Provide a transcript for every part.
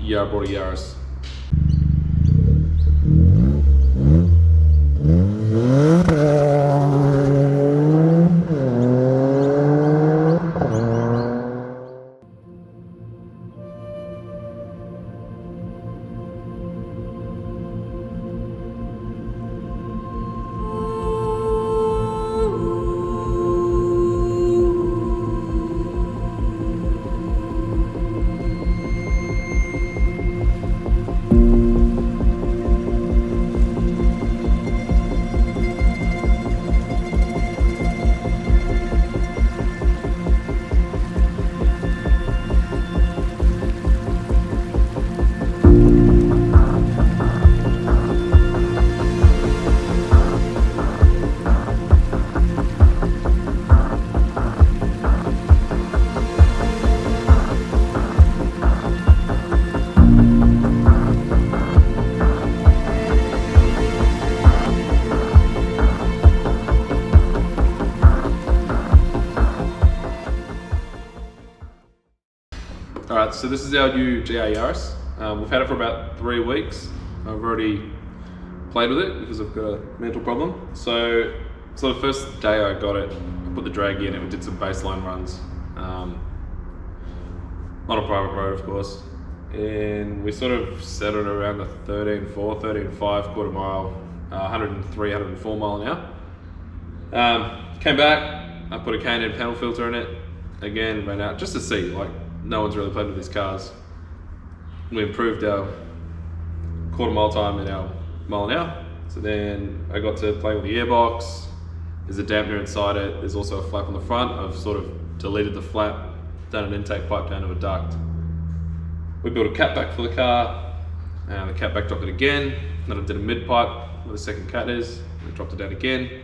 yeah, I brought a Yaris. Alright, so this is our new GR Yaris. We've had it for about 3 weeks. I've already played with it because I've got a mental problem. So the first day I got it, I put the drag in and we did some baseline runs. On a private road, of course. And we sort of settled around the 13.4, 13.5 quarter mile, 103, 104 mile an hour. Came back, I put a K&N panel filter in it. Again, ran out just to see, like, no one's really played with these cars. We improved our quarter mile time and our mile an hour. So then I got to play with the airbox. There's a dampener inside it. There's also a flap on the front. I've sort of deleted the flap, done an intake pipe down to a duct. We built a catback for the car, and the catback dropped it again. Then I did a mid pipe where the second cat is, and dropped it down again.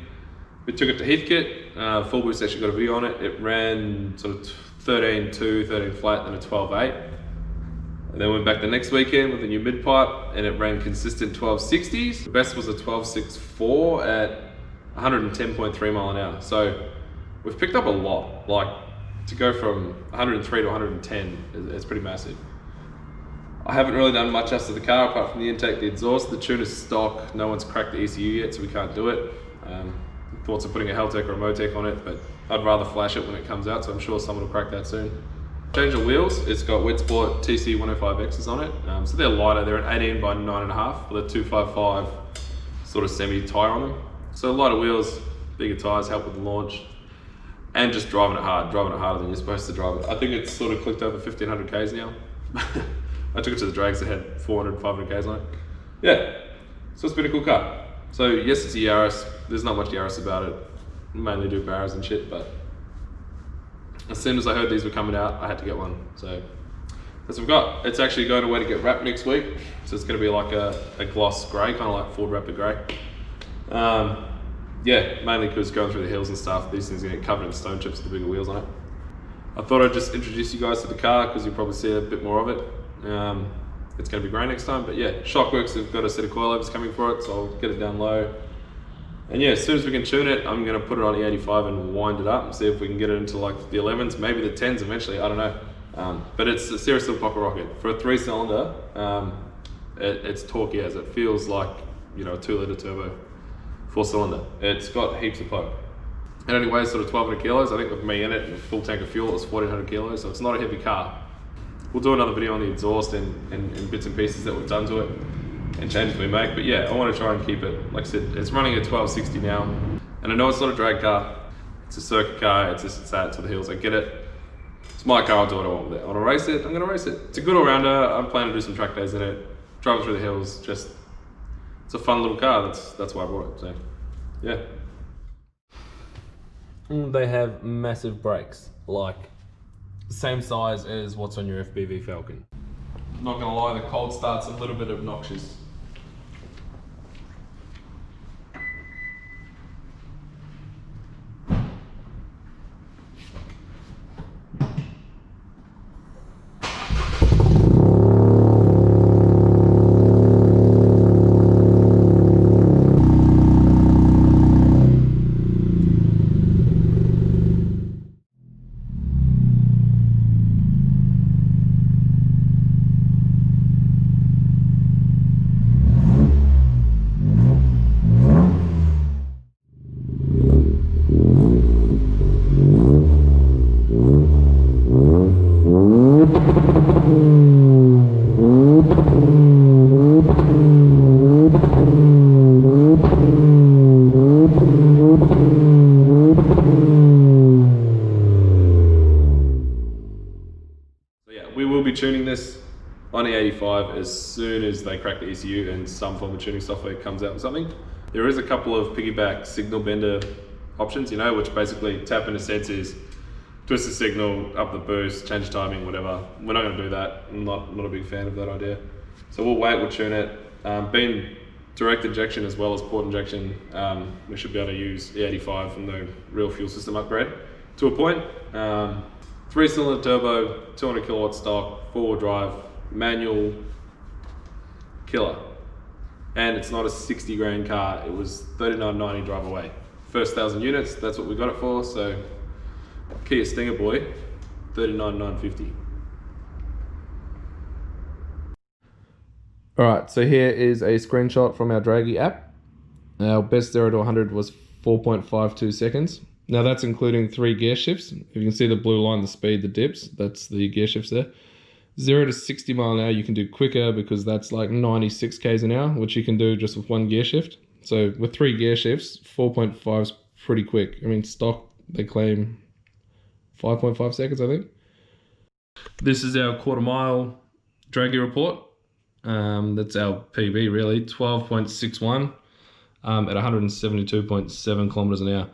We took it to Heathcote. Full boost actually got a video on it. It ran sort of 13.2, 13 flat, then a 12.8. And then went back the next weekend with a new mid pipe, and it ran consistent 1260s. The best was a 12.64 at 110.3 mile an hour. So we've picked up a lot. Like, to go from 103 to 110 is pretty massive. I haven't really done much else to the car apart from the intake, the exhaust. The tuner's stock. No one's cracked the ECU yet, so we can't do it. Thoughts of putting a Heltec or a Motec on it, but I'd rather flash it when it comes out, so I'm sure someone will crack that soon. Change the wheels. It's got Wet Sport TC 105Xs on it. So they're lighter. They're an 18 by 9.5 with a 255 sort of semi tire on them. So lighter wheels, bigger tires help with the launch, and just driving it harder than you're supposed to drive it. I think it's sort of clicked over 1500 Ks now. I took it to the drags that had 400, 500 Ks on it. Yeah, so it's been a cool car. So yes, it's a Yaris. There's not much Yaris about it. Mainly do barrows and shit, but as soon as I heard these were coming out, I had to get one. So that's what I've got. It's actually going away to get wrapped next week. So it's going to be like a gloss grey, kind of like Ford Raptor grey. Yeah, mainly because going through the hills and stuff, these things are going to get covered in stone chips with the bigger wheels on it. I thought I'd just introduce you guys to the car because you'll probably see a bit more of it. It's going to be grey next time, but yeah, Shockworks have got a set of coilovers coming for it, so I'll get it down low. And yeah, as soon as we can tune it, I'm going to put it on E85 and wind it up and see if we can get it into like the 11s, maybe the 10s eventually, I don't know. But it's a serious little pocket rocket. For a 3-cylinder, it's torquey as it feels like, you know, a 2-litre turbo 4-cylinder. It's got heaps of poke. It only weighs sort of 1200 kilos. I think with me in it and a full tank of fuel, it's 1400 kilos, so it's not a heavy car. We'll do another video on the exhaust and bits and pieces that we've done to it and changes we make. But yeah, I want to try and keep it, like I said, it's running at 1260 now. And I know it's not a drag car, it's a circuit car, it's just sad to the hills, I get it. It's my car, I'll do what I want with it. I want to race it, I'm going to race it. It's a good all-rounder, I'm planning to do some track days in it, driving through the hills, just, it's a fun little car, that's why I bought it, so yeah. They have massive brakes, like same size as what's on your FBV Falcon. Not gonna lie, the cold start's a little bit obnoxious. tuning this on the 85 as soon as they crack the ECU and some form of tuning software comes out with something. There is a couple of piggyback signal bender options, you know, which basically tap into sensors, twist the signal, up the boost, change the timing, whatever. We're not going to do that. I'm not a big fan of that idea. So we'll wait, we'll tune it. Being direct injection as well as port injection, we should be able to use the 85 from the real fuel system upgrade to a point. 3-cylinder turbo, 200 kilowatt stock, 4-wheel drive, manual, killer. And it's not a 60 grand car, it was 39.90 drive away. First 1,000 units, that's what we got it for, so Kia Stinger boy, 39,950. Alright, so here is a screenshot from our Dragy app. Our best 0 to 100 was 4.52 seconds. Now that's including 3 gear shifts. If you can see the blue line, the speed, the dips, that's the gear shifts there. 0 to 60 mile an hour you can do quicker because that's like 96 k's an hour, which you can do just with 1 gear shift. So with 3 gear shifts, 4.5 is pretty quick. I mean, stock, they claim 5.5 seconds, I think. This is our quarter mile Dragy report. That's our PB really, 12.61 at 172.7 kilometers an hour.